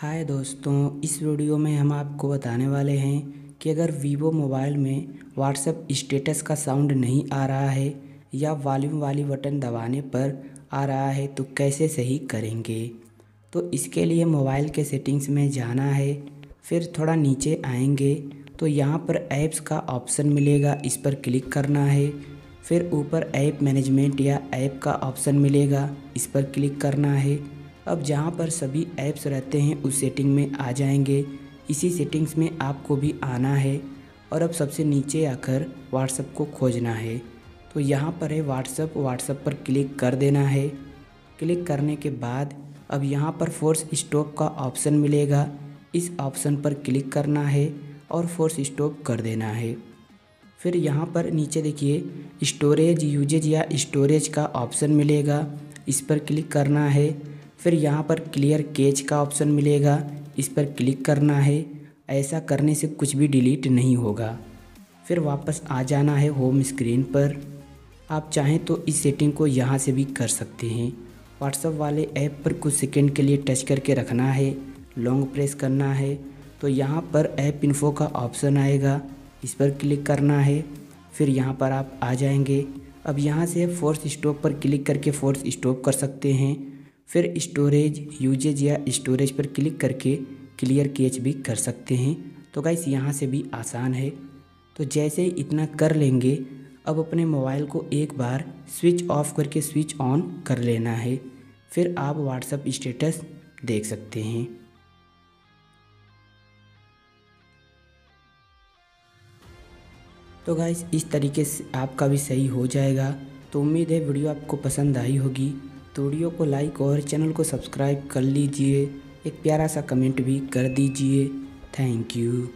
हाय दोस्तों, इस वीडियो में हम आपको बताने वाले हैं कि अगर वीवो मोबाइल में व्हाट्सएप स्टेटस का साउंड नहीं आ रहा है या वॉल्यूम वाली बटन दबाने पर आ रहा है तो कैसे सही करेंगे। तो इसके लिए मोबाइल के सेटिंग्स में जाना है, फिर थोड़ा नीचे आएंगे तो यहाँ पर ऐप्स का ऑप्शन मिलेगा, इस पर क्लिक करना है। फिर ऊपर ऐप मैनेजमेंट या ऐप का ऑप्शन मिलेगा, इस पर क्लिक करना है। अब जहाँ पर सभी ऐप्स रहते हैं उस सेटिंग में आ जाएंगे। इसी सेटिंग्स में आपको भी आना है और अब सबसे नीचे आकर व्हाट्सएप को खोजना है। तो यहाँ पर है व्हाट्सएप पर क्लिक कर देना है। क्लिक करने के बाद अब यहाँ पर फोर्स स्टॉप का ऑप्शन मिलेगा, इस ऑप्शन पर क्लिक करना है और फोर्स स्टॉप कर देना है। फिर यहाँ पर नीचे देखिए स्टोरेज यूजेज या स्टोरेज का ऑप्शन मिलेगा, इस पर क्लिक करना है। फिर यहाँ पर क्लियर कैच का ऑप्शन मिलेगा, इस पर क्लिक करना है। ऐसा करने से कुछ भी डिलीट नहीं होगा। फिर वापस आ जाना है होम स्क्रीन पर। आप चाहें तो इस सेटिंग को यहाँ से भी कर सकते हैं। व्हाट्सएप वाले ऐप पर कुछ सेकंड के लिए टच करके रखना है, लॉन्ग प्रेस करना है तो यहाँ पर ऐप इन्फो का ऑप्शन आएगा, इस पर क्लिक करना है। फिर यहाँ पर आप आ जाएंगे। अब यहाँ से फोर्स स्टॉप पर क्लिक करके फोर्स स्टॉप कर सकते हैं। फिर स्टोरेज यूजेज या स्टोरेज पर क्लिक करके क्लियर कैच भी कर सकते हैं। तो गाइस यहाँ से भी आसान है। तो जैसे ही इतना कर लेंगे, अब अपने मोबाइल को एक बार स्विच ऑफ करके स्विच ऑन कर लेना है। फिर आप व्हाट्सएप स्टेटस देख सकते हैं। तो गाइस इस तरीके से आपका भी सही हो जाएगा। तो उम्मीद है वीडियो आपको पसंद आई होगी। तो वीडियो को लाइक और चैनल को सब्सक्राइब कर लीजिए। एक प्यारा सा कमेंट भी कर दीजिए। Thank you.